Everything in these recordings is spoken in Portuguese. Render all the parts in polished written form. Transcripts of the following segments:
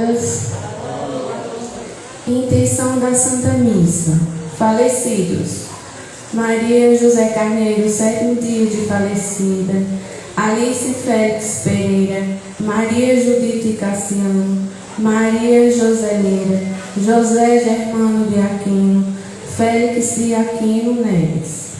todas. Intenção da Santa Missa. Falecidos: Maria José Carneiro, 7º dia de falecida. Alice Félix Pereira, Maria Judite Cassiano, Maria Joseleira, José Germano de Aquino, Félix de Aquino Neves.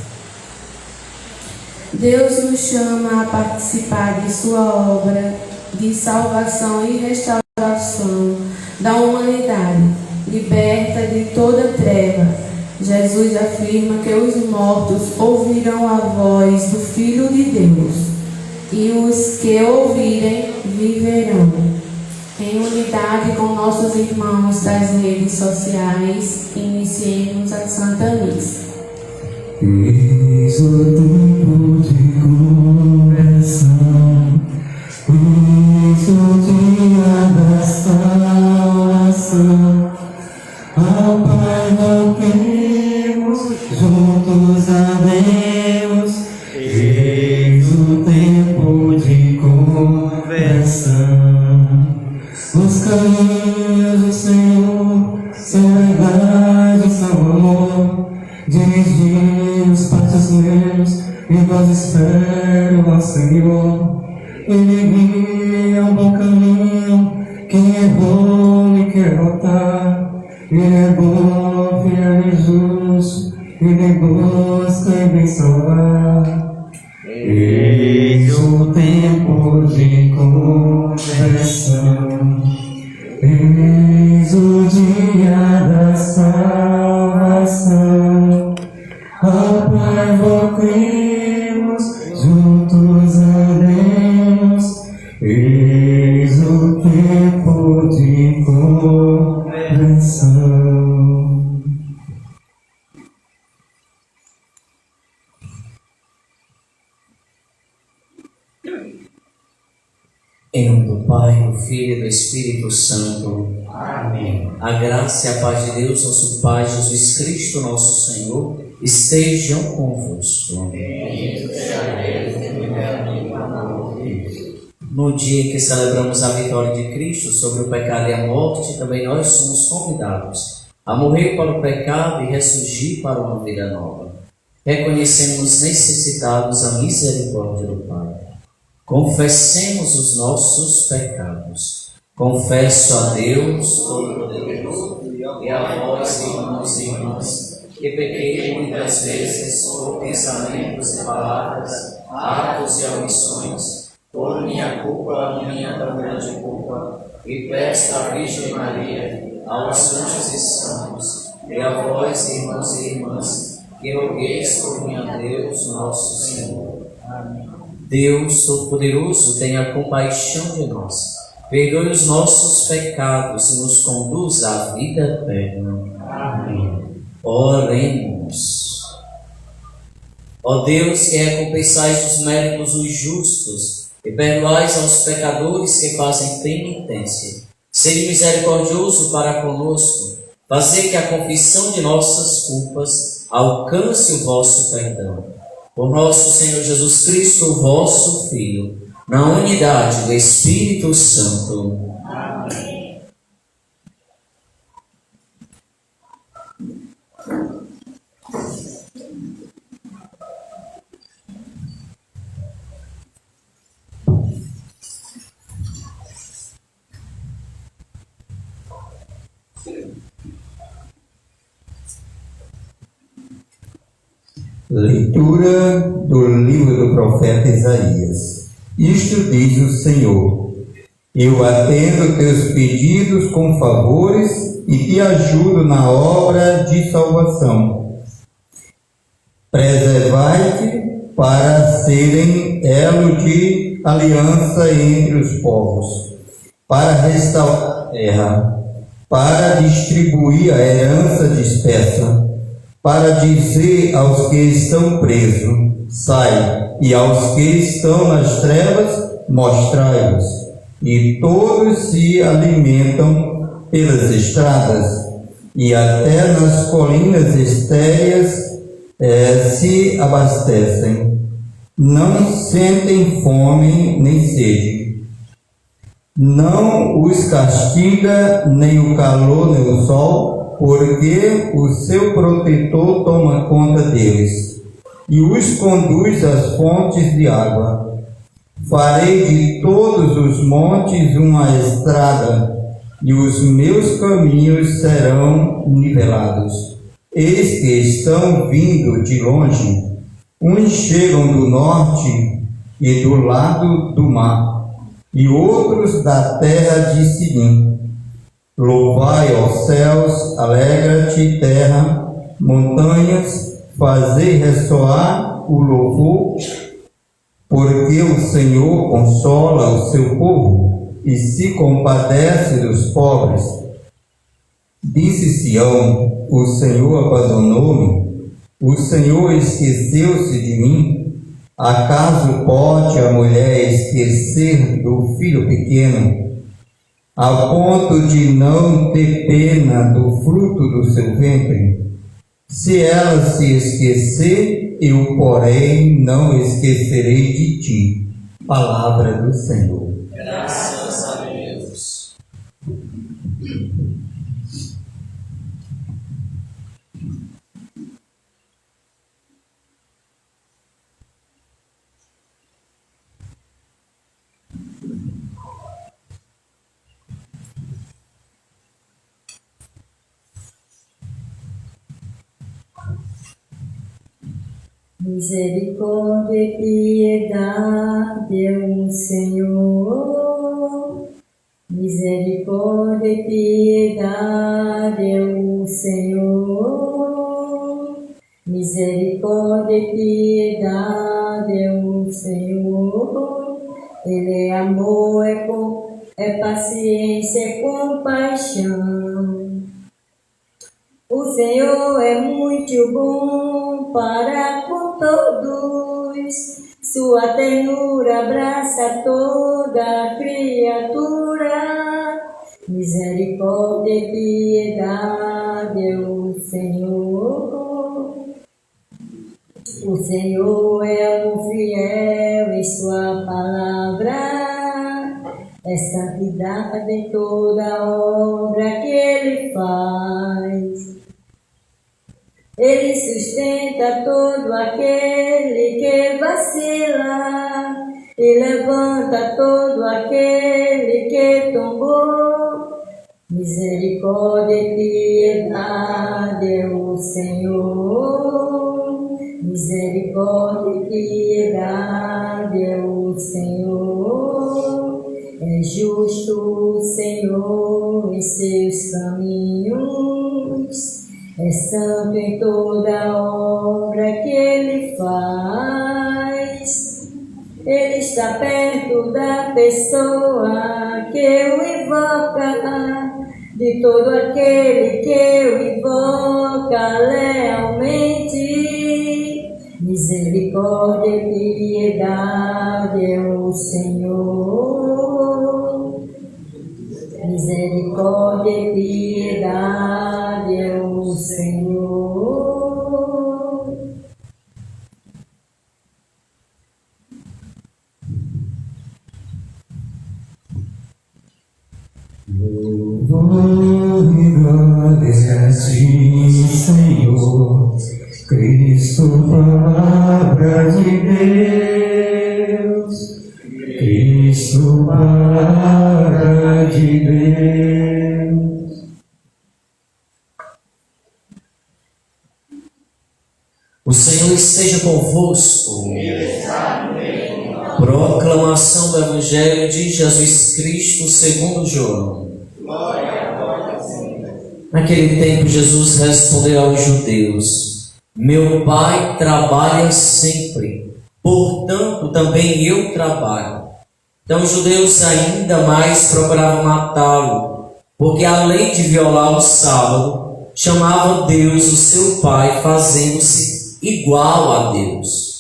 Deus nos chama a participar de sua obra de salvação e restauração da humanidade, liberta de toda treva. Jesus afirma que os mortos ouvirão a voz do Filho de Deus, e os que ouvirem viverão. Em unidade com nossos irmãos das redes sociais, iniciemos a Santa Missa. Eis o tempo de conversão, eis o dia da salvação. Ao Pai voltemos, juntos a Deus. Eis o tempo de conversão. Os caminhos do Senhor são verdade, são amor. Dirigir os passos meus, e vós espero ao Senhor. Ele guia um bom caminho, quem é bom e quer voltar. Ele é bom, fiel e justo, Ele busca e vem salvar. Eis o tempo de conversão, eis o dia da salvação. Ao Pai voltemos, juntos a Deus. Eis o tempo de conversão. Em nome do Pai, do Filho e do Espírito Santo. Amém. A graça e a paz de Deus, nosso Pai, Jesus Cristo, nosso Senhor, estejam convosco. No dia que celebramos a vitória de Cristo sobre o pecado e a morte, também nós somos convidados a morrer para o pecado e ressurgir para uma vida nova. Reconhecemos necessitados da misericórdia do Pai. Confessemos os nossos pecados. Confesso a Deus Todo-Poderoso e a vós, irmãos e irmãs, que pequei muitas vezes por pensamentos e palavras, atos e omissões, por minha culpa, minha tão grande culpa, e peço à Virgem Maria, aos anjos e santos, e a vós, irmãos e irmãs, que rogueis por mim a Deus nosso Senhor. Amém. Deus Todo-Poderoso, tenha compaixão de nós, perdoe os nossos pecados e nos conduza à vida eterna. Amém. Oremos. Ó Deus, que recompensais os méritos dos justos e perdoais aos pecadores que fazem penitência, sede misericordioso para conosco, fazei que a confissão de nossas culpas alcance o vosso perdão. Por nosso Senhor Jesus Cristo, vosso Filho, na unidade do Espírito Santo. Amém. Leitura do livro do profeta Isaías. Isto diz o Senhor: eu atendo teus pedidos com favores e te ajudo na obra de salvação. Preservai-te para serem elo de aliança entre os povos, para restaurar a terra, para distribuir a herança dispersa, para dizer aos que estão presos, sai, e aos que estão nas trevas, mostrai-vos. E todos se alimentam pelas estradas, e até nas colinas estéreis se abastecem. Não sentem fome nem sede. Não os castiga nem o calor nem o sol, porque o seu protetor toma conta deles e os conduz às fontes de água. Farei de todos os montes uma estrada, e os meus caminhos serão nivelados. Eis que estão vindo de longe, uns chegam do norte e do lado do mar, e outros da terra de Sidim. Louvai, ó céus, alegra-te, terra, montanhas, fazei ressoar o louvor, porque o Senhor consola o seu povo e se compadece dos pobres. Disse Sião: o Senhor abandonou-me, o Senhor esqueceu-se de mim. Acaso pode a mulher esquecer do filho pequeno, a ponto de não ter pena do fruto do seu ventre? Se ela se esquecer, eu, porém, não esquecerei de ti. Palavra do Senhor. Graças a Deus. Misericórdia e piedade, o Senhor. Misericórdia e piedade, o Senhor. Misericórdia e piedade, o Senhor. Ele é amor, é paciência, é compaixão. O Senhor é muito bom para com todos, sua ternura abraça toda criatura. Misericórdia e piedade, o Senhor. O Senhor é amor fiel em sua palavra, é santidade em toda obra que Ele faz. Ele sustenta todo aquele que vacila e levanta todo aquele que tombou. Misericórdia e piedade, o Senhor. Misericórdia e piedade, o Senhor. É justo o Senhor em seus caminhos, é santo em toda obra que Ele faz. Ele está perto da pessoa que o invoca, de todo aquele que o invoca lealmente. Misericórdia e piedade é o Senhor. Misericórdia e piedade é o Senhor. Louvor e glória a ti, Senhor, Cristo, palavra de Deus. Cristo, palavra de Deus. O Senhor esteja convosco. Proclamação do Evangelho de Jesus Cristo segundo João. Naquele tempo Jesus respondeu aos judeus: meu Pai trabalha sempre, portanto também eu trabalho. Então os judeus ainda mais procuravam matá-lo, porque a lei de violar o sábado chamava Deus o seu Pai, fazendo-se igual a Deus.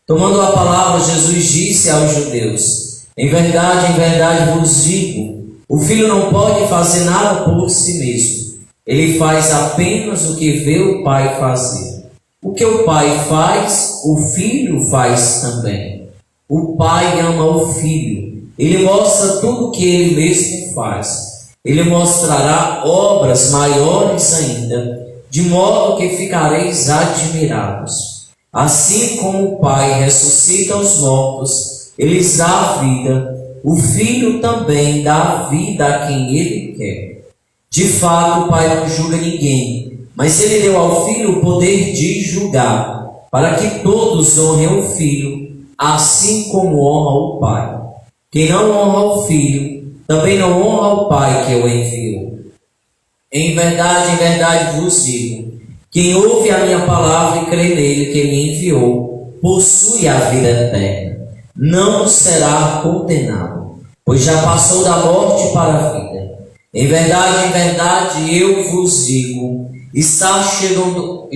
Tomando a palavra, Jesus disse aos judeus: em verdade vos digo, o Filho não pode fazer nada por si mesmo. Ele faz apenas o que vê o Pai fazer. O que o Pai faz, o Filho faz também. O Pai ama o Filho Ele mostra tudo o que ele mesmo faz. Ele mostrará obras maiores ainda, de modo que ficareis admirados. Assim como o Pai ressuscita os mortos, ele lhes dá a vida, o Filho também dá a vida a quem ele quer. De fato, o Pai não julga ninguém, mas ele deu ao Filho o poder de julgar, para que todos honrem o Filho, assim como honra o Pai. Quem não honra o Filho, também não honra o Pai que o enviou. Em verdade vos digo, quem ouve a minha palavra e crê nele que me enviou, possui a vida eterna, não será condenado, pois já passou da morte para a vida. Em verdade, eu vos digo, está chegando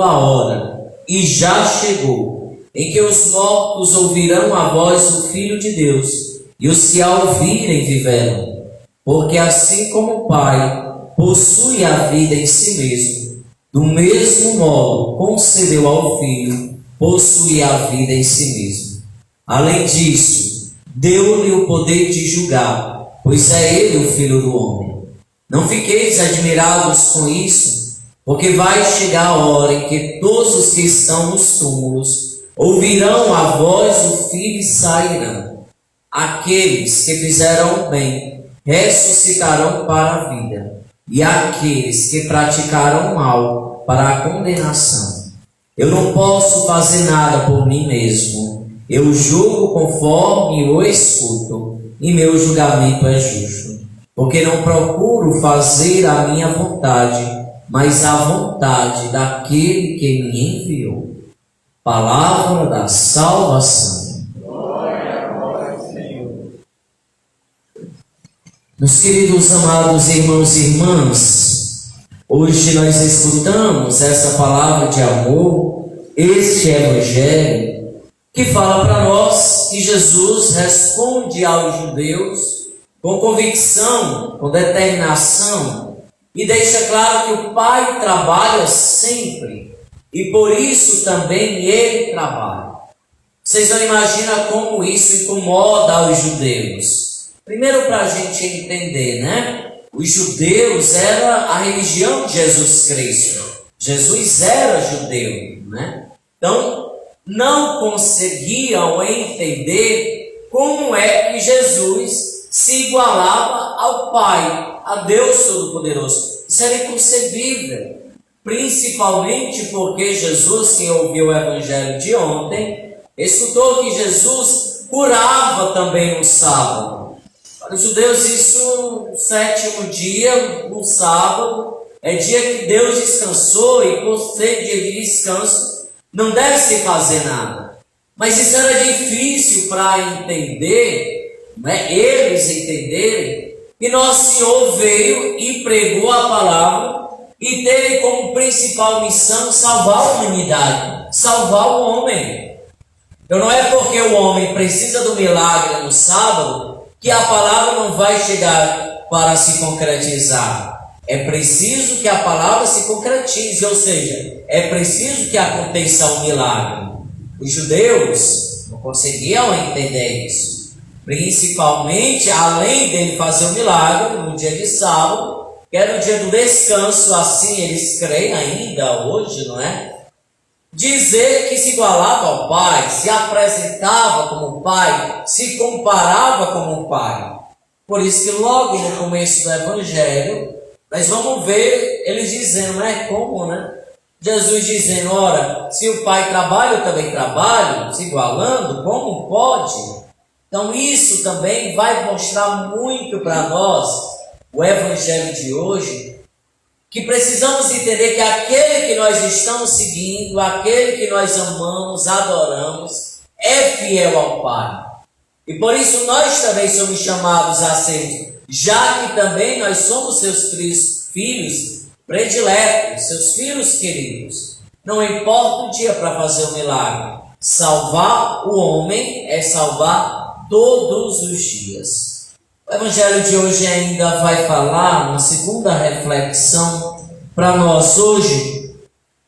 a hora, e já chegou, em que os mortos ouvirão a voz do Filho de Deus, e os que a ouvirem viverão. Porque assim como o Pai possui a vida em si mesmo, do mesmo modo concedeu ao Filho possuir a vida em si mesmo. Além disso, deu-lhe o poder de julgar, pois é ele o Filho do homem. Não fiqueis admirados com isso, porque vai chegar a hora em que todos os que estão nos túmulos ouvirão a voz do Filho e sairão. Aqueles que fizeram o bem ressuscitarão para a vida, e aqueles que praticaram o mal para a condenação. Eu não posso fazer nada por mim mesmo. Eu julgo conforme o escuto, e meu julgamento é justo, porque não procuro fazer a minha vontade, mas a vontade daquele que me enviou. Palavra da salvação. Meus queridos amados irmãos e irmãs, hoje nós escutamos essa palavra de amor, este evangelho, que fala para nós que Jesus responde aos judeus com convicção, com determinação, e deixa claro que o Pai trabalha sempre, e por isso também ele trabalha. Vocês não imaginam como isso incomoda os judeus. Primeiro, para a gente entender, né? Os judeus era a religião de Jesus Cristo. Jesus era judeu, né? Então, não conseguiam entender como é que Jesus se igualava ao Pai, a Deus Todo-Poderoso. Isso era inconcebível, principalmente porque Jesus, quem ouviu o evangelho de ontem, escutou que Jesus curava também no sábado. Para os judeus, isso, o sétimo dia, no sábado, é dia que Deus descansou, e por ser dia de descanso, não deve se fazer nada. Mas isso era difícil para entender, né? Eles entenderem que Nosso Senhor veio e pregou a palavra e teve como principal missão salvar a humanidade, salvar o homem. Então não é porque o homem precisa do milagre no sábado que a palavra não vai chegar para se concretizar. É preciso que a palavra se concretize, ou seja, é preciso que aconteça um milagre. Os judeus não conseguiam entender isso. Principalmente, além dele fazer o milagre no dia de sábado, que era o dia do descanso, assim eles creem ainda hoje, não é? Dizer que se igualava ao Pai, se apresentava como Pai, se comparava como Pai. Por isso que logo no começo do Evangelho, nós vamos ver eles dizendo, não é como, né? Jesus dizendo, ora, se o Pai trabalha, eu também trabalho, se igualando, como pode? Então isso também vai mostrar muito para nós, o Evangelho de hoje, que precisamos entender que aquele que nós estamos seguindo, aquele que nós amamos, adoramos, é fiel ao Pai. E por isso nós também somos chamados a ser, já que também nós somos seus filhos prediletos, seus filhos queridos. Não importa o dia para fazer o milagre. Salvar o homem é salvar todos os dias. O Evangelho de hoje ainda vai falar, uma segunda reflexão para nós hoje,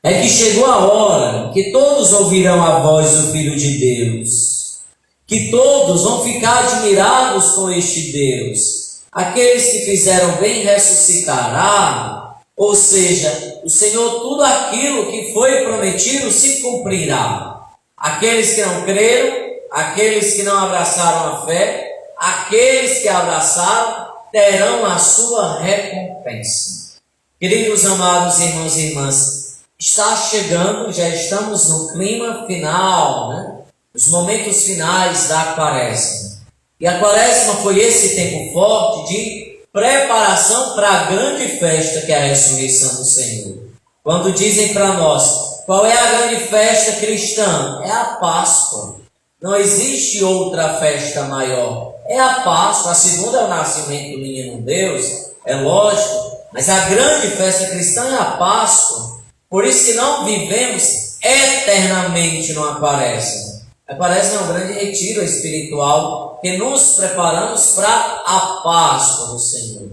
é que chegou a hora que todos ouvirão a voz do Filho de Deus. que todos vão ficar admirados com este Deus. Aqueles que fizeram bem ressuscitará, ou seja, o Senhor, tudo aquilo que foi prometido se cumprirá. Aqueles que não creram, aqueles que não abraçaram a fé, aqueles que abraçaram, terão a sua recompensa. Queridos amados irmãos e irmãs, está chegando, já estamos no clima final, os momentos finais da Quaresma. E a Quaresma foi esse tempo forte de preparação para a grande festa que é a ressurreição do Senhor. Quando dizem para nós, qual é a grande festa cristã? É a Páscoa. Não existe outra festa maior. É a Páscoa, a segunda é o nascimento do menino Deus, é lógico, mas a grande festa cristã é a Páscoa. Por isso que não vivemos eternamente numa Quaresma. A Quaresma é um grande retiro espiritual que nos preparamos para a Páscoa do Senhor.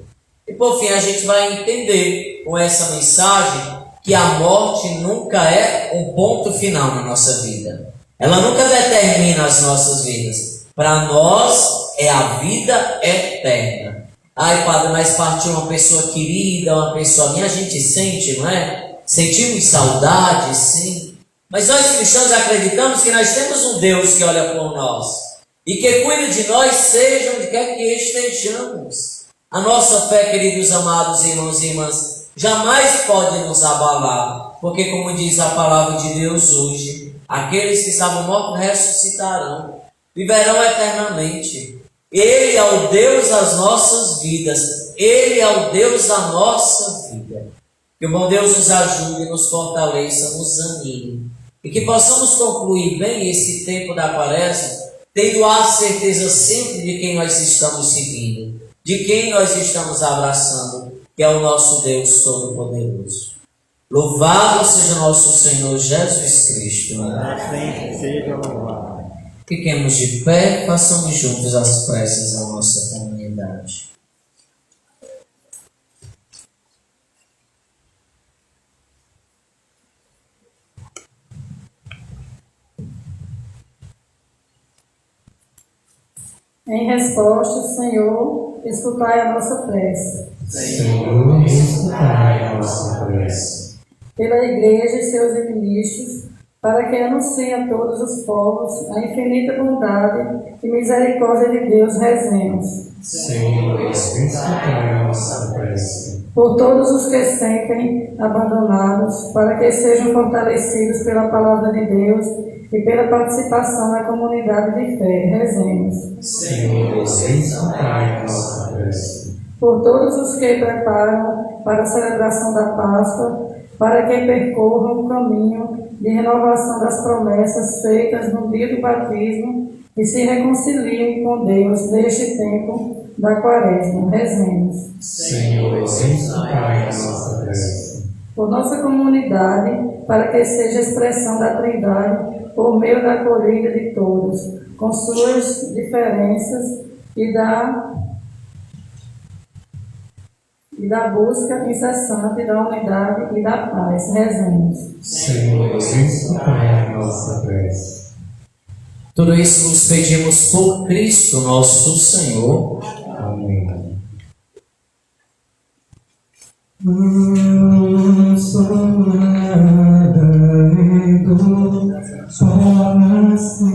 E por fim a gente vai entender com essa mensagem que a morte nunca é um ponto final na nossa vida. Ela nunca determina as nossas vidas. Para nós é a vida eterna. Ai, padre, mas partiu uma pessoa querida, uma pessoa minha, a gente sente, não é? Sentimos saudade, sim. Mas nós cristãos acreditamos que nós temos um Deus que olha por nós e que cuida de nós, seja onde quer que estejamos. A nossa fé, queridos amados irmãos e irmãs, jamais pode nos abalar, porque como diz a palavra de Deus hoje, aqueles que estavam mortos ressuscitarão, viverão eternamente. Ele é o Deus das nossas vidas, Ele é o Deus da nossa vida. Que o bom Deus nos ajude, nos fortaleça, nos anime, e que possamos concluir bem esse tempo da Quaresma, tendo a certeza sempre de quem nós estamos seguindo, de quem nós estamos abraçando, que é o nosso Deus Todo-Poderoso. Louvado seja nosso Senhor Jesus Cristo. Assim seja louvado. Fiquemos de pé, façamos juntos as preces da nossa comunidade. Em resposta, Senhor, escutai a nossa prece. Senhor, escutai a nossa prece. Pela Igreja e seus ministros, para que anuncie a todos os povos a infinita bondade e misericórdia de Deus, rezemos. Senhor, escutai a nossa prece. Por todos os que sentem abandonados, para que sejam fortalecidos pela palavra de Deus e pela participação na comunidade de fé, rezemos. Senhor, escutai a nossa prece. Por todos os que preparam para a celebração da Páscoa, para que percorram o caminho de renovação das promessas feitas no dia do batismo e se reconciliem com Deus neste tempo da Quaresma, rezemos. Senhor, escutai a nossa prece. Por nossa comunidade, para que seja expressão da Trindade por meio da acolhida de todos, com suas diferenças e da busca incessante da unidade e da paz. Rezemos. Senhor, escutai a nossa prece. Tudo isso nos pedimos por Cristo nosso Senhor. Amém. Não sou nada só nasci,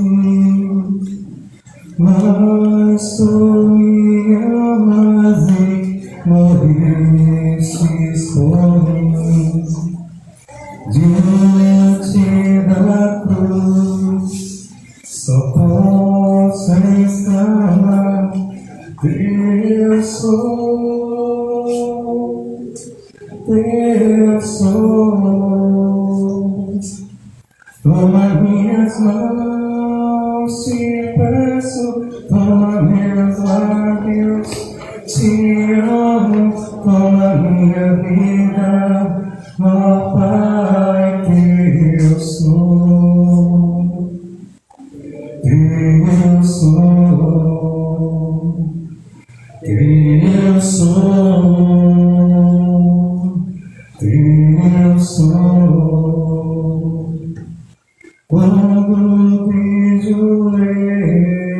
mas tu me amas e morrestes por mim. Diante da cruz só posso exclamar: eu sou, eu sou. Toma minhas mãos, te peço, toma meus lábios, te amo, toma minha vida, ó Pai, que eu sou, eu sou, eu sou, eu sou. Quando te jurei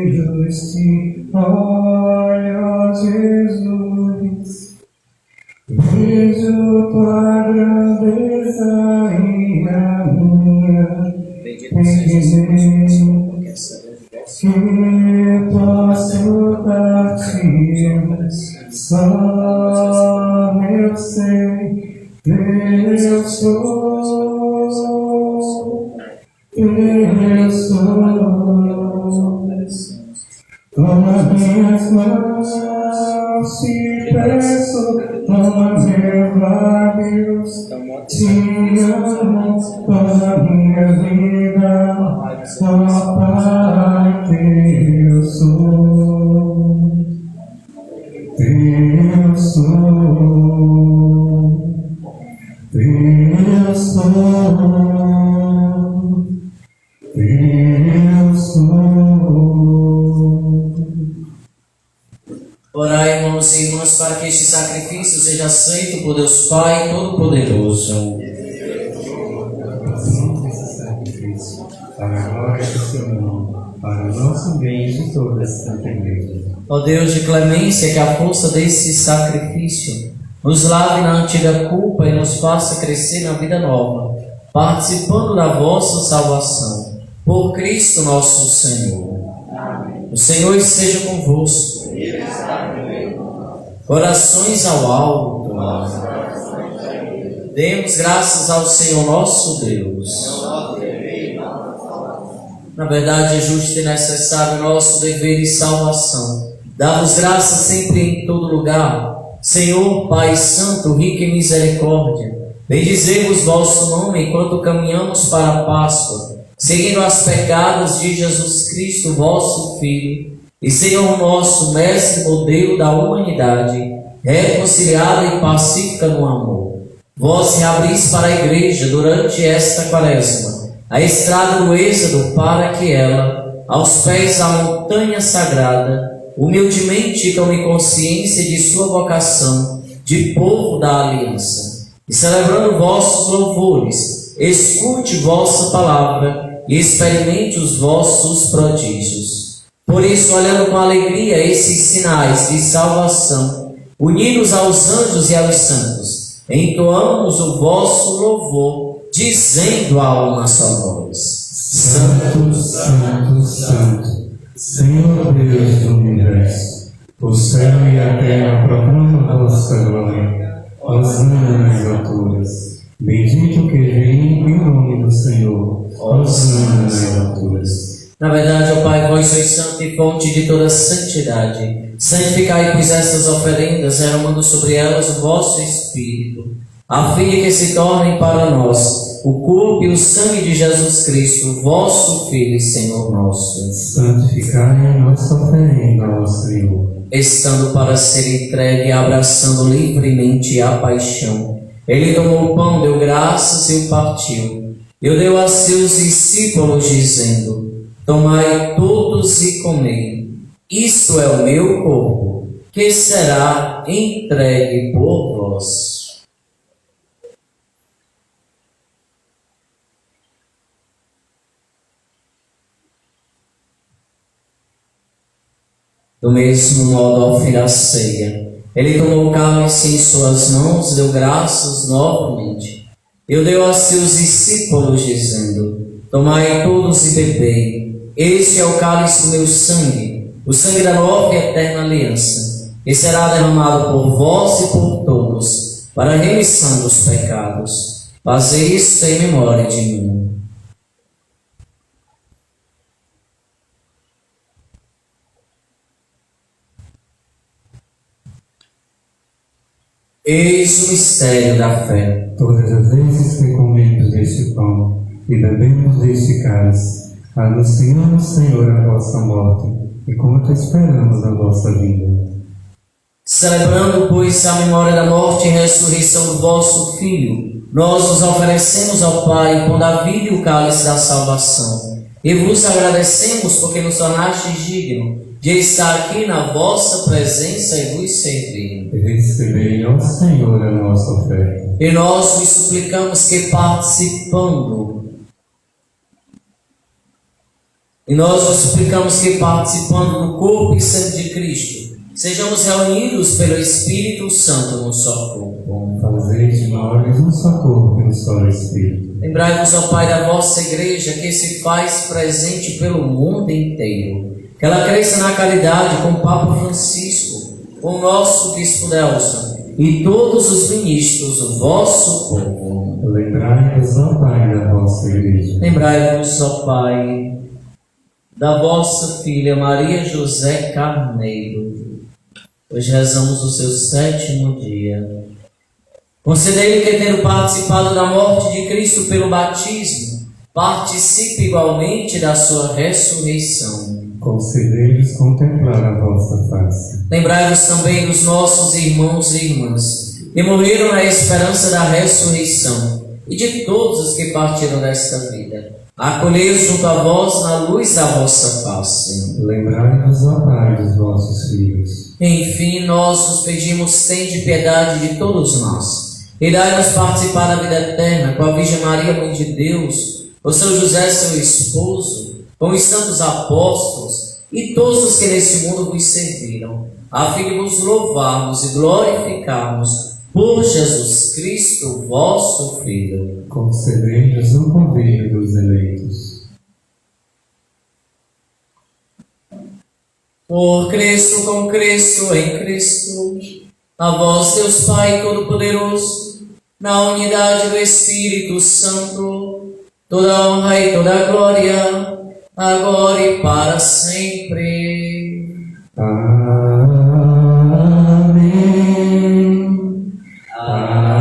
Vejo tua grandeza e a minha pequenez, que posso dar-te só eu sei, eu sou, eu sou. Toma minhas mãos, te peço, toma meus lábios, te amo, toda minha vida, ó Pai, teu sou, teu sou, teu sou, teu sou. Orai, irmãos e irmãs, para que este sacrifício seja aceito por Deus Pai Todo-Poderoso. Esse sacrifício, para a glória do seu nome, para o nosso bem e de toda a Santa Igreja. Ó Deus de clemência, que a força desse sacrifício nos lave na antiga culpa e nos faça crescer na vida nova, participando da vossa salvação. Por Cristo nosso Senhor. Amém. O Senhor esteja convosco. Corações ao alto. Demos graças ao Senhor nosso Deus. Na verdade, é justo e necessário nosso dever e salvação. Dá-vos graças sempre e em todo lugar. Senhor, Pai Santo, rico em misericórdia, bendizemos vosso nome enquanto caminhamos para a Páscoa, seguindo as pegadas de Jesus Cristo, vosso Filho, e Senhor nosso, mestre modelo da humanidade, reconciliada e pacífica no amor. Vós reabris para a Igreja, durante esta quaresma, a estrada do êxodo, para que ela, aos pés da montanha sagrada, humildemente tome consciência de sua vocação de povo da aliança. E celebrando vossos louvores, escute vossa palavra e experimente os vossos prodígios. Por isso, olhando com alegria esses sinais de salvação, unidos aos anjos e aos santos, entoamos o vosso louvor, dizendo a uma só voz: Santo, Santo, Santo, Senhor Deus do universo, o céu e a terra proclamam a vossa glória, hosana nas alturas. Bendito que vem em nome do Senhor, hosana nas alturas. Na verdade, ó Pai, vós sois santo e fonte de toda santidade. Santificai, pois, estas oferendas, derramando sobre elas o vosso Espírito, a fim de que se tornem para nós o corpo e o sangue de Jesus Cristo, vosso Filho e Senhor nosso. Santificai a nossa oferenda ao Senhor. Estando para ser entregue, abraçando livremente a paixão, ele tomou o pão, deu graças e o partiu. E o deu a seus discípulos, dizendo: tomai todos e comei. Isto é o meu corpo, que será entregue por vós. Do mesmo modo, ao fim da ceia, ele tomou o cálice em suas mãos, deu graças novamente. E o deu a seus discípulos, dizendo: tomai todos e bebei. Este é o cálice do meu sangue, o sangue da nova e eterna aliança, que será derramado por vós e por todos, para a remissão dos pecados. Fazei isso em memória de mim. Eis o mistério da fé. Todas as vezes que comemos deste pão e bebemos deste cálice, anunciamos, Senhor, a vossa morte, enquanto esperamos a vossa vinda. Celebrando, pois, a memória da morte e ressurreição do vosso Filho, nós os oferecemos ao Pai com a vida e o cálice da salvação. E vos agradecemos porque nos tornastes digno de estar aqui na vossa presença e vos servir. Recebei, ó Senhor, a nossa oferta. E nós vos suplicamos que participando do corpo e sangue de Cristo, Sejamos reunidos pelo Espírito Santo num só corpo. Fazer de nós um só corpo e um só Espírito. Lembrai-vos, ó Pai, da vossa Igreja, que se faz presente pelo mundo inteiro. Que ela cresça na caridade com o Papa Francisco, com o nosso Bispo Nelson e todos os ministros do vosso povo. Lembrai-vos, ó Pai, da vossa Igreja. Lembrai-vos, ó Pai, da vossa filha Maria José Carneiro. Hoje rezamos o seu 7º dia. Concedei-lhe que, tendo participado da morte de Cristo pelo batismo, participe igualmente da sua ressurreição. Concedei-lhes contemplar a vossa face. Lembrai-vos também dos nossos irmãos e irmãs que morreram na esperança da ressurreição e de todos os que partiram desta vida. Acolhei-os junto a vós na luz da vossa face. Lembrai-vos, ó Pai, dos vossos filhos. Enfim, nós vos pedimos, tende piedade de todos nós e dai-nos participar da vida eterna com a Virgem Maria, Mãe de Deus, com São José, seu esposo, com os santos apóstolos e todos os que nesse mundo vos serviram, a fim de vos louvarmos e glorificarmos por Jesus Cristo, vosso Filho. Concedei-nos o convívio dos eleitos. Por Cristo, com Cristo, em Cristo, a vós, Deus Pai Todo-Poderoso, na unidade do Espírito Santo, toda honra e toda glória, agora e para sempre. Amém. Amém.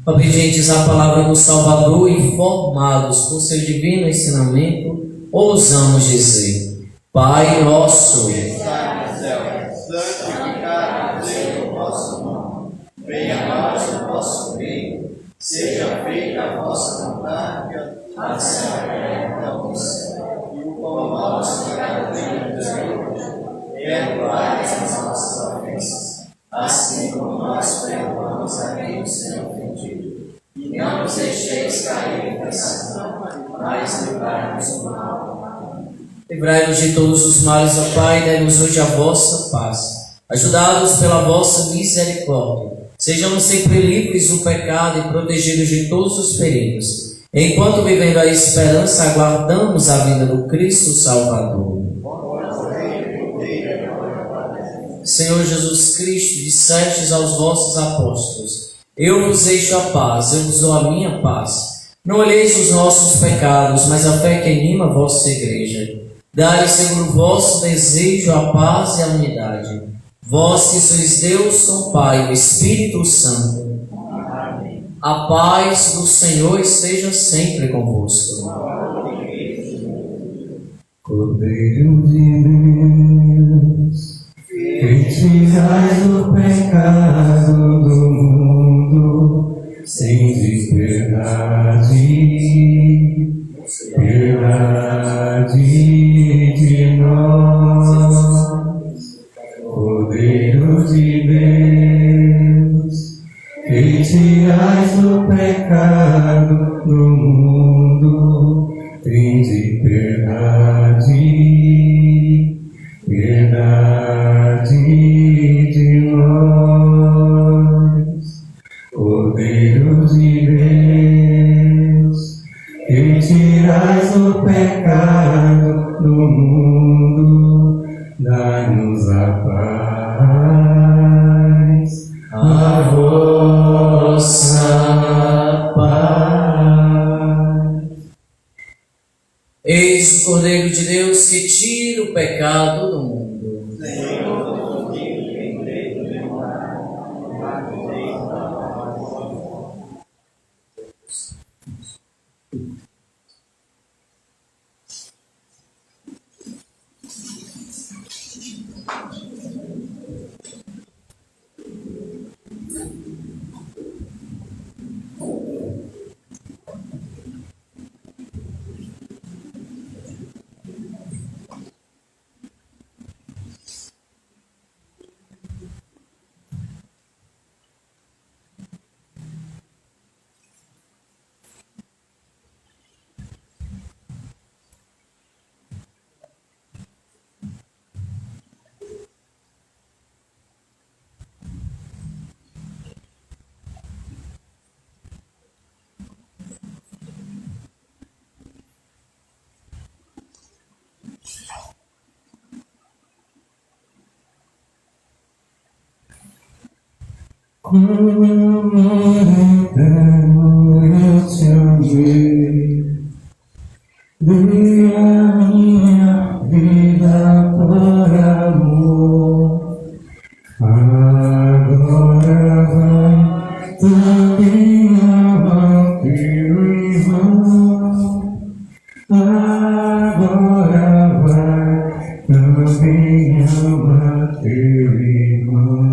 Obedientes à palavra do Salvador e formados por seu divino ensinamento, ousamos dizer: Pai nosso, santificado seja o vosso nome. Venha a nós o vosso reino. Seja feita a vossa vontade, assim na terra como no céu. E o pão nosso de cada dia nos dai hoje. Perdoai as nossas ofensas, assim como nós perdoamos a quem nos tem ofendido. E não nos deixeis cair em tentação, mas livrai-nos do mal. livrai-nos de todos os males, ó Pai, e dai-nos hoje a vossa paz. Ajudados pela vossa misericórdia, sejamos sempre livres do pecado e protegidos de todos os perigos, enquanto, vivendo a esperança, aguardamos a vinda do Cristo Salvador. Senhor Jesus Cristo, dissestes aos vossos apóstolos: eu vos deixo a paz, eu vos dou a minha paz. Não olheis os nossos pecados, mas a fé que anima a vossa Igreja. Dai, segundo o vosso desejo, a paz e a unidade. Vós que sois Deus, com Pai, o Espírito Santo. Amém. A paz do Senhor esteja sempre convosco. Cordeiro de Deus, que tirais o pecado do mundo, tende piedade de nós. Cordeiro de Deus, que tirais o pecado do mundo, tende piedade de nós. Cordeiro de Deus, que tirais o pecado do mundo, dai-nos a paz, a vossa paz. Eis o Cordeiro de Deus que tira o pecado do mundo. amor eterno eu te amei. Dei a minha vida por amor. Agora vai também amar teu irmão. Agora vai também amar teu irmão.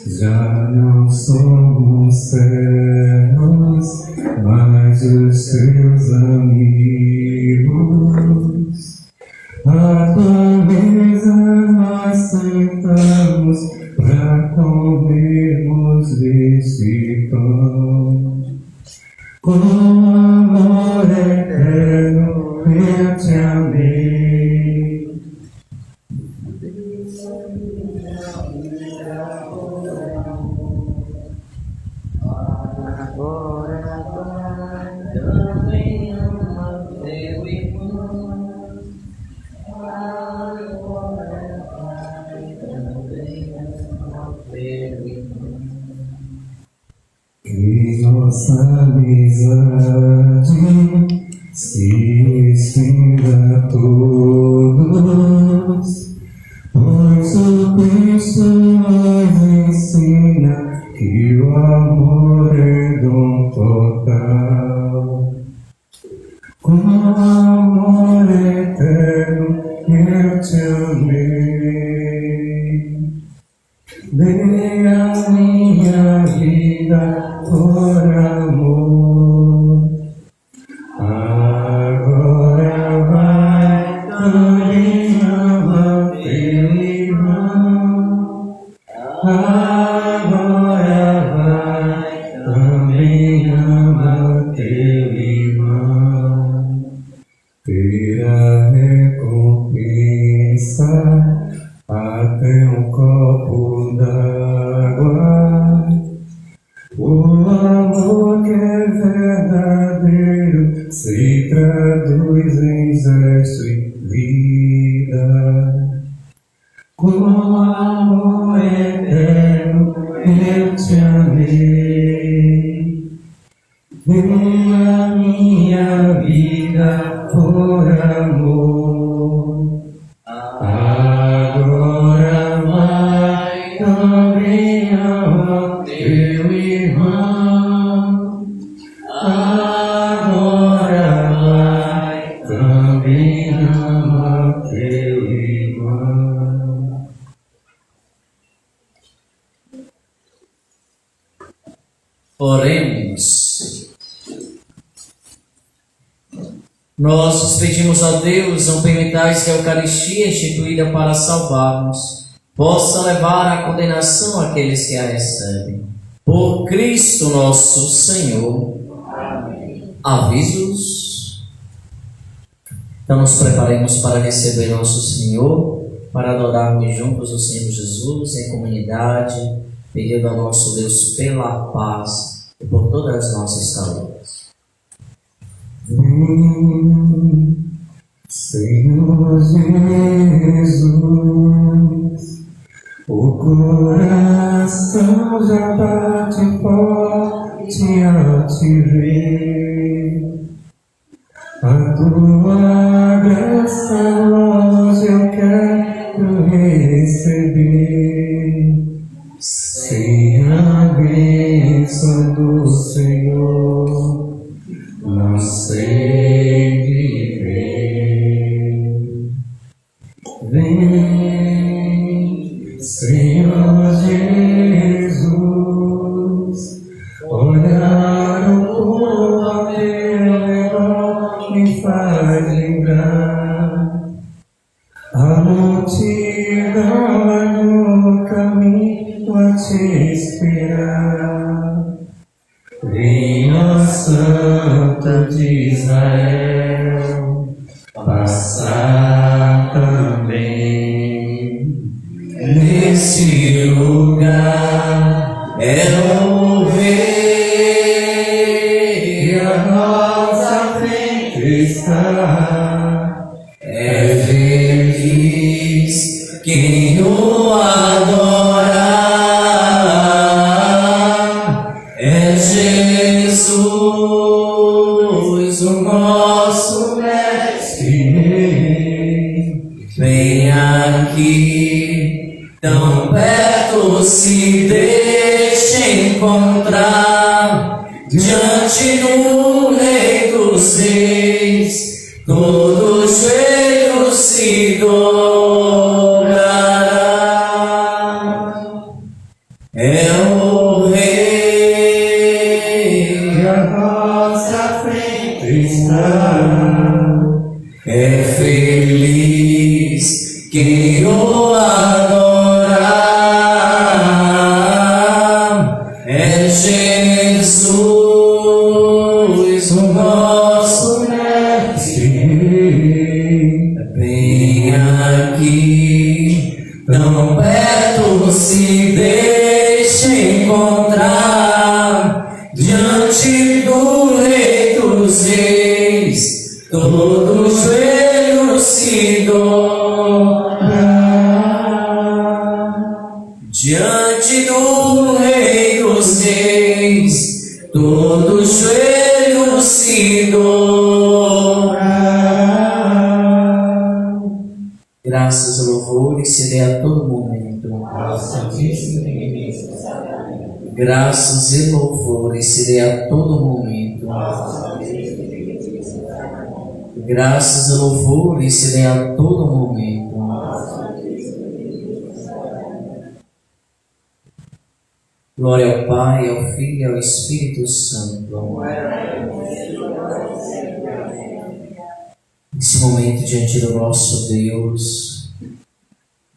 Já não somos servos, mas os teus amigos. A tua mesa nós sentamos pra comermos desse pão. Com amor eterno eu te amei. Também ama teu irmão. Que nossa amizade se estenda a todos, pois o Cristo nos ensina que o amor é dom total. Com amor eterno eu te amei. Dei a minha vida por amor. Agora vai também amar teu irmão. Agora vai também amar teu irmão. Terá recompensa até um copo d'água. O amor que é verdadeiro se traduz em gesto e vida. Com amor eterno eu te amei. Dei a minha vida por amor. Agora vai também amar teu irmão. Agora vai também amar teu irmão. Oremos. Nós vos pedimos a Deus, não permitais que a Eucaristia, instituída para salvar-nos, possa levar à condenação aqueles que a recebem. Por Cristo nosso Senhor. Amém. Avisos. Então nos preparemos para receber nosso Senhor, para adorarmos juntos o Senhor Jesus em comunidade, pedindo ao nosso Deus pela paz e por todas as nossas saúdes. Senhor Jesus, o coração já bate forte ao te ver. A tua graça hoje eu quero receber. Sem a bênção do Senhor, não sei viver. Vem, Senhor Jesus, olhar o povo ao teu redor me faz lembrar. A multidão vai no caminho a te esperar. Vem, ó Santo de Israel, passar também nesse lugar. Quero ver a nossa frente está. É feliz quem o adorar. vem aqui, tão perto se deixa encontrar, diante do Rei dos Reis, todo joelho se dobrará. É o Rei, à nossa frente está. é feliz quem o adorar. É Jesus, o nosso Mestre, Vem aqui, tão perto se deixa encontrar, diante do Rei dos Reis, todo joelho se dobrará. Diante do Rei dos Reis, todo joelho se dobrará. Graças e louvores se dê a todo momento. Graças e louvores se dê a todo momento. Graças e louvores se dê a todo momento. Glória ao Pai, ao Filho e ao Espírito Santo. Nesse momento diante do nosso Deus,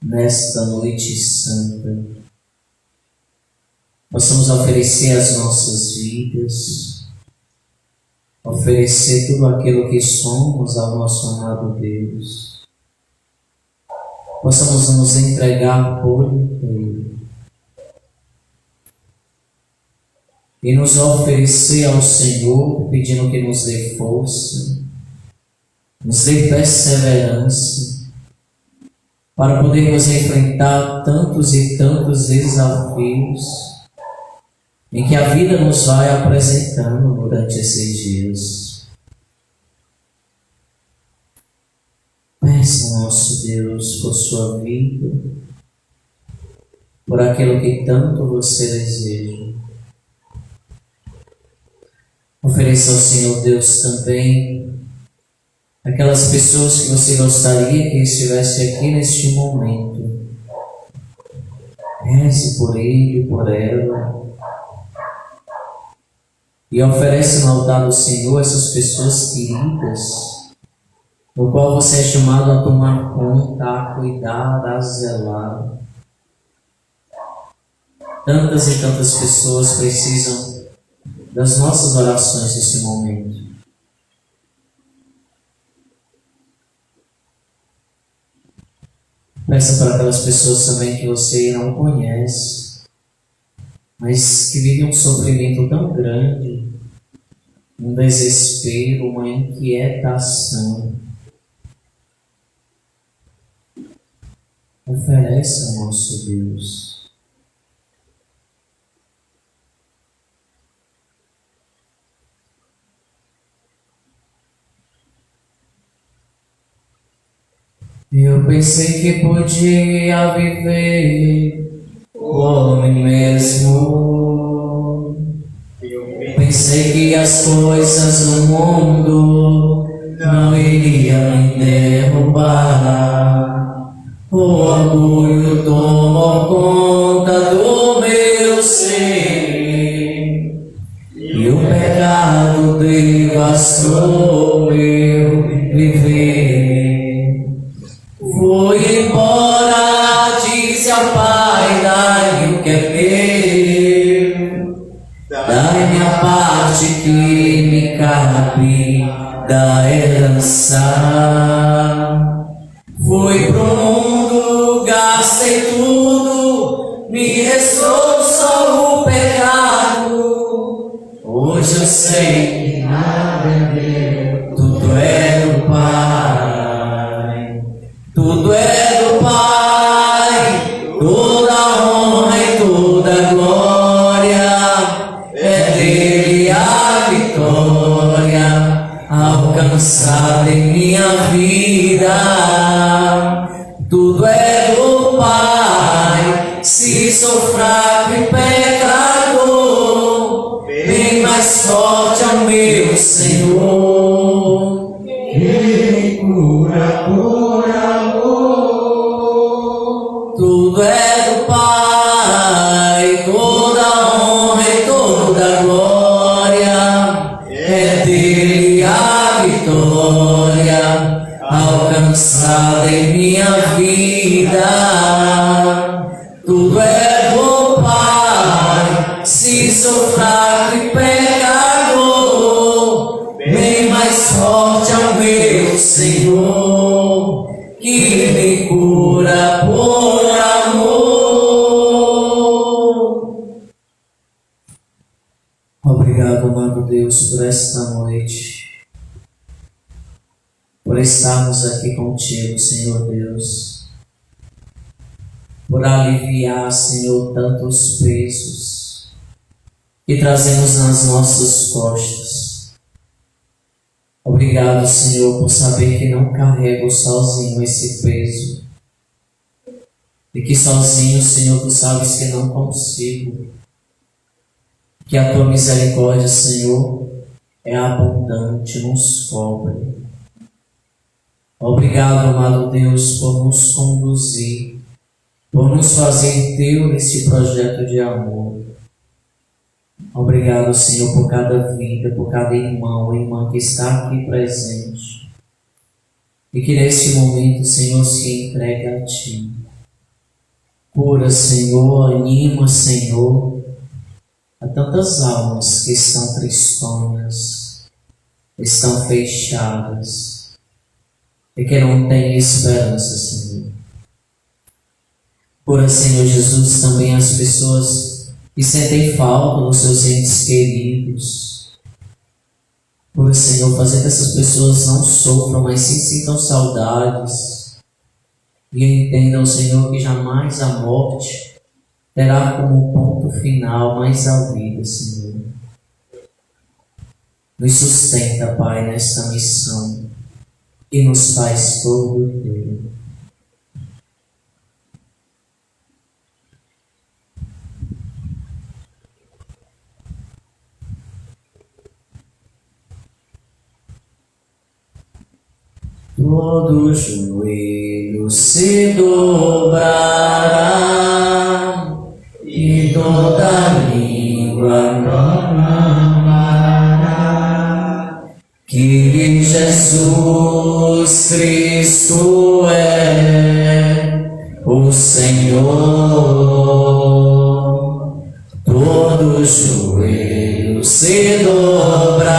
nesta noite santa, possamos oferecer as nossas vidas, oferecer tudo aquilo que somos ao nosso amado Deus, possamos nos entregar por inteiro e nos oferecer ao Senhor, pedindo que nos dê força, nos dê perseverança, para podermos enfrentar tantos e tantos desafios em que a vida nos vai apresentando durante esses dias. Peça ao nosso Deus por sua vida, por aquilo que tanto você deseja. Ofereça ao Senhor Deus também aquelas pessoas que você gostaria que estivesse aqui neste momento. Reze por ele, por ela. E oferece no altar do Senhor essas pessoas queridas, no qual você é chamado a tomar conta, a cuidar, a zelar. Tantas e tantas pessoas precisam das nossas orações nesse momento. Peça para aquelas pessoas também que você não conhece, mas que vivem um sofrimento tão grande, um desespero, uma inquietação. Oferece ao nosso Deus. Eu pensei que podia viver o homem mesmo. Pensei que as coisas do mundo não iriam me derrubar. O orgulho tomou conta do meu ser e o pecado devastou meu viver. Fui embora, disse ao Pai, dai-me o que é meu, dai-me a parte que me cabe da herança. Fui pro mundo, gastei tudo, me restou só o pecado. Hoje eu sei que nada é meu, tudo é do Pai. Tudo é do Pai, toda honra e toda glória, é dele a vitória alcançada em minha vida. sou fraco e pecador, bem mais forte é o meu Senhor, que me cura por amor. tudo é do Pai, toda honra e toda glória, é dele a vitória alcançada em minha vida. Tudo é do Pai, se sou fraco e pecador, bem mais forte é o meu Senhor, que me cura por amor. Obrigado, amado Deus, por esta noite, por estarmos aqui contigo, Senhor Deus, por aliviar, Senhor, tantos pesos que trazemos nas nossas costas. Obrigado, Senhor, por saber que não carrego sozinho esse peso e que sozinho, Senhor, tu sabes que não consigo, que a tua misericórdia, Senhor, é abundante, nos cobre. Obrigado, amado Deus, por nos conduzir, por nos fazer teu nesse projeto de amor. Obrigado, Senhor, por cada vida, por cada irmão ou irmã que está aqui presente e que neste momento, Senhor, se entregue a Ti. Cura, Senhor, anima, Senhor, a tantas almas que estão tristonhas, estão fechadas e que não têm esperança, Senhor. Cura, Senhor Jesus, também as pessoas que sentem falta dos seus entes queridos. Cura, Senhor, fazer que essas pessoas não sofram, mas sim sintam saudades e entendam, Senhor, que jamais a morte terá como ponto final, mas a vida, Senhor. Nos sustenta, Pai, nesta missão e nos faz todo teu. Todo joelho se dobrará e toda língua proclamará que Jesus Cristo é o Senhor. Todo joelho se dobrará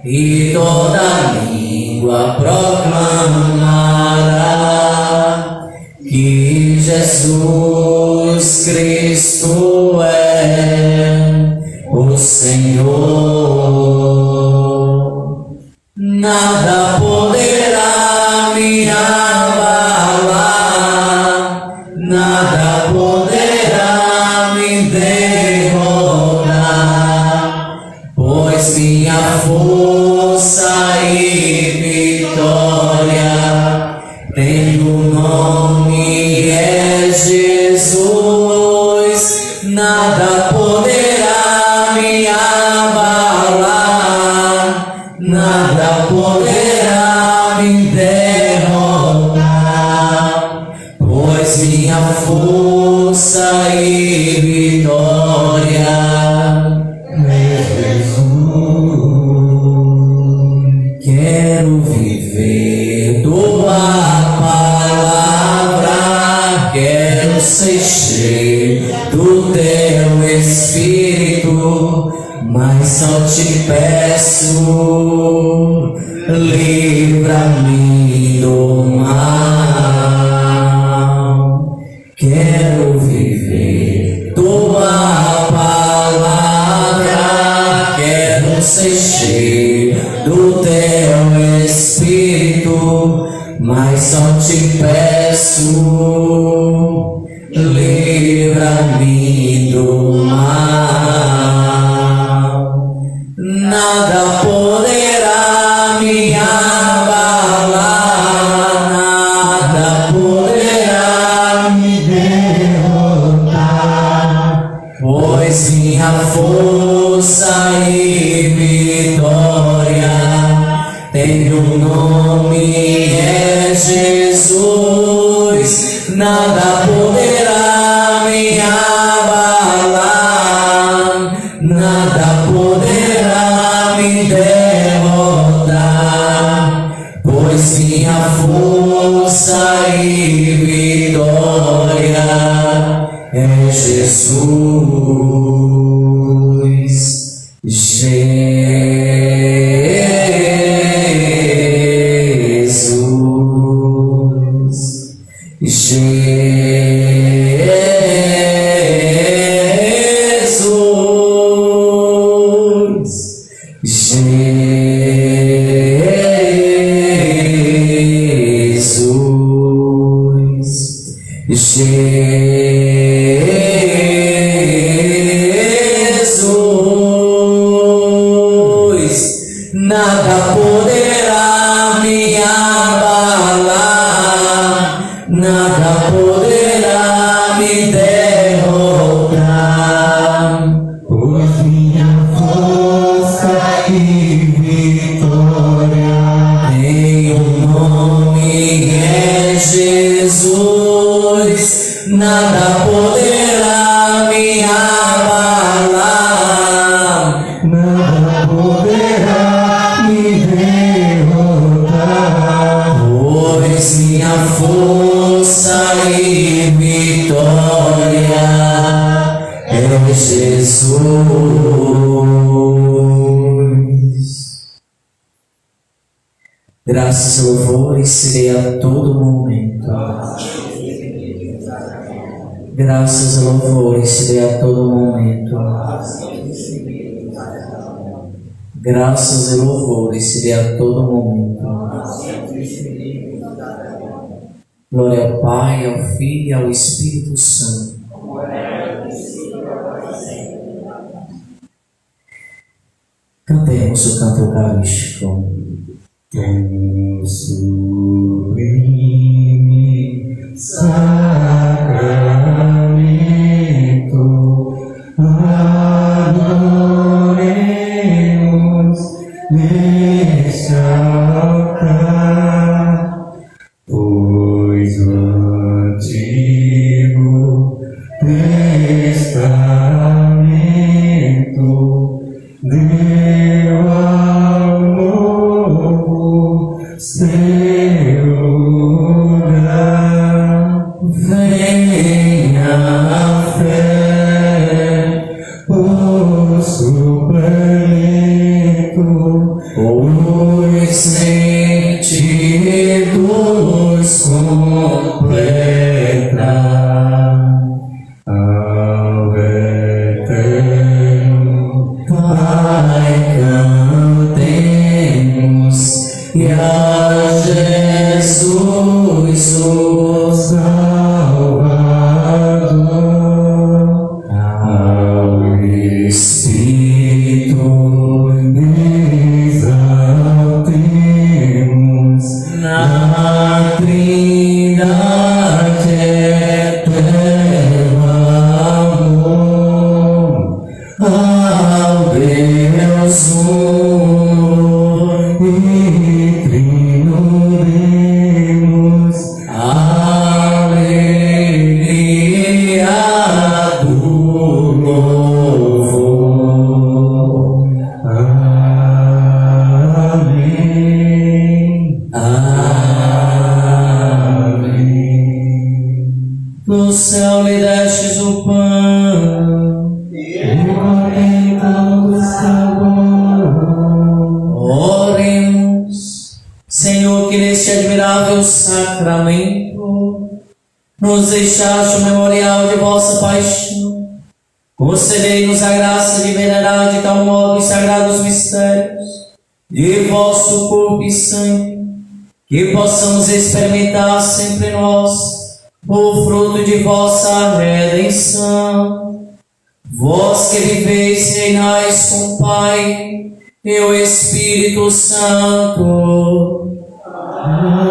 e toda língua proclamará que Jesus Cristo é o Senhor. Nada poderá me abalar, nada poderá me derrotar, pois minha força e vitória tem o nome é Jesus. Nada poderá me abalar, nada poderá me derrotar, pois minha força e vitória é Jesus. Quero viver tua palavra, quero ser cheio do teu Espírito, mas só te peço, livra-me do mal. Quero viver tua palavra, quero ser cheio do teu Espírito, mas só te peço, livra-me do mal. Nada poderá me abalar, nada poderá me derrotar, Jesus, nada poderá me abalar, nada poderá me derrotar, pois minha força e vitória é Jesus. Jesus, nada poderá me abalar, nada poderá me derrotar, Pois minha força e vitória em o nome é Jesus, nada poderá me abalar, nada poderá me derrotar. pois minha força e vitória é Jesus. Graças e louvores se dê a todo momento. Graças e louvores se dê a todo momento. Graças e louvores se dê a todo momento. Glória ao Pai, ao Filho e ao Espírito Santo. Cantemos o canto eucarístico. Tão sublime sacramento, adoremos neste altar, pois o Antigo Testamento deu ao Novo seu lugar. Venha a fé, o suplemento, Os sentidos completa. ao eterno Pai, cantemos e a Jesus o Salvador, ao Espírito exaltemos na Trindade eterno amor, ao Deus uno e trino demos alegria do louvor. Amém. Amém. Do céu lhe destes o pão, E contemplam o sabor. oremos. Senhor, que neste admirável sacramento nos deixaste o memorial de vossa paixão, concedei-nos a graça de venerar de tal modo os sagrados mistérios de vosso corpo e sangue, que possamos experimentar sempre nós o fruto de vossa redenção. Vós que viveis e reinais com o Pai e o Espírito Santo. Amém.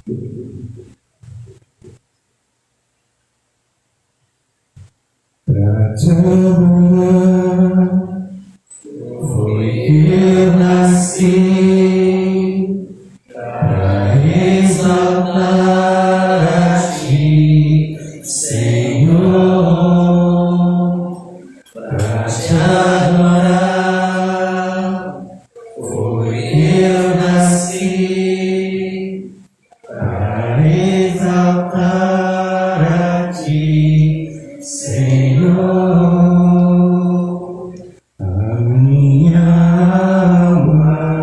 Pra te adorar foi que eu nasci, pra exaltar a ti, Senhor. Pra te adorar foi que eu nasci, pra exaltar a ti, Senhor. A minha alma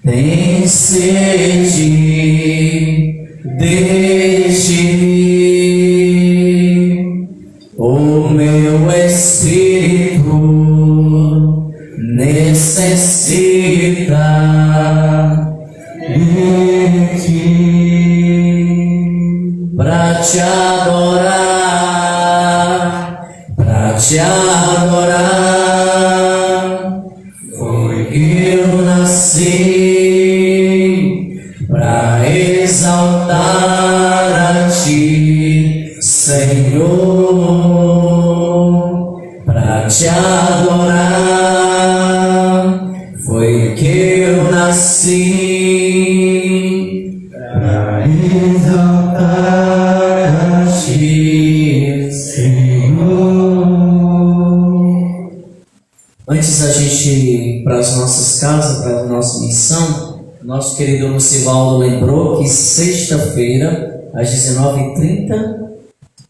tem sede de ti. O meu espírito necessita de ti. Pra te adorar, foi que eu nasci, pra exaltar a ti, Senhor. Pra te adorar, foi que eu nasci, pra exaltar a ti, Senhor. Antes da gente ir para as nossas casas, para a nossa missão, nosso querido Lucivaldo lembrou que sexta-feira, às 19h30,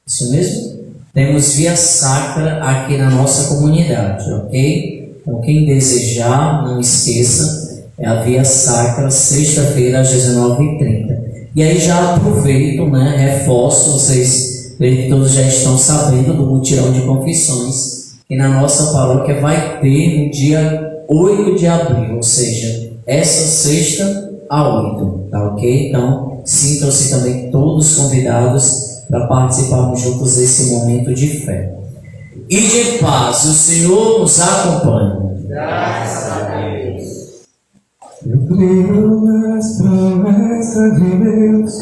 isso mesmo? Temos via sacra aqui na nossa comunidade, ok? Então quem desejar, não esqueça, é a via sacra, sexta-feira, às 19h30. E aí já aproveito, né, reforço, vocês todos já estão sabendo do mutirão de confissões, que na nossa paróquia vai ter no dia 8 de abril, ou seja, essa sexta a 8, tá ok? Então, sintam-se também todos convidados para participarmos juntos desse momento de fé. E de paz, o Senhor nos acompanha. Graças a Deus. Eu creio nas promessas de Deus,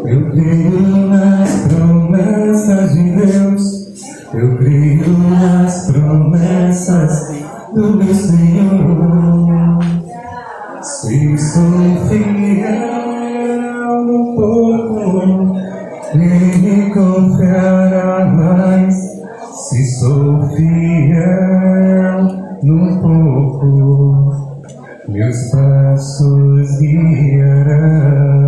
eu creio nas promessas de Deus. Eu creio nas promessas do meu Senhor. Se sou fiel no pouco, Ele confiará mais. Se sou fiel no pouco, meus passos guiará.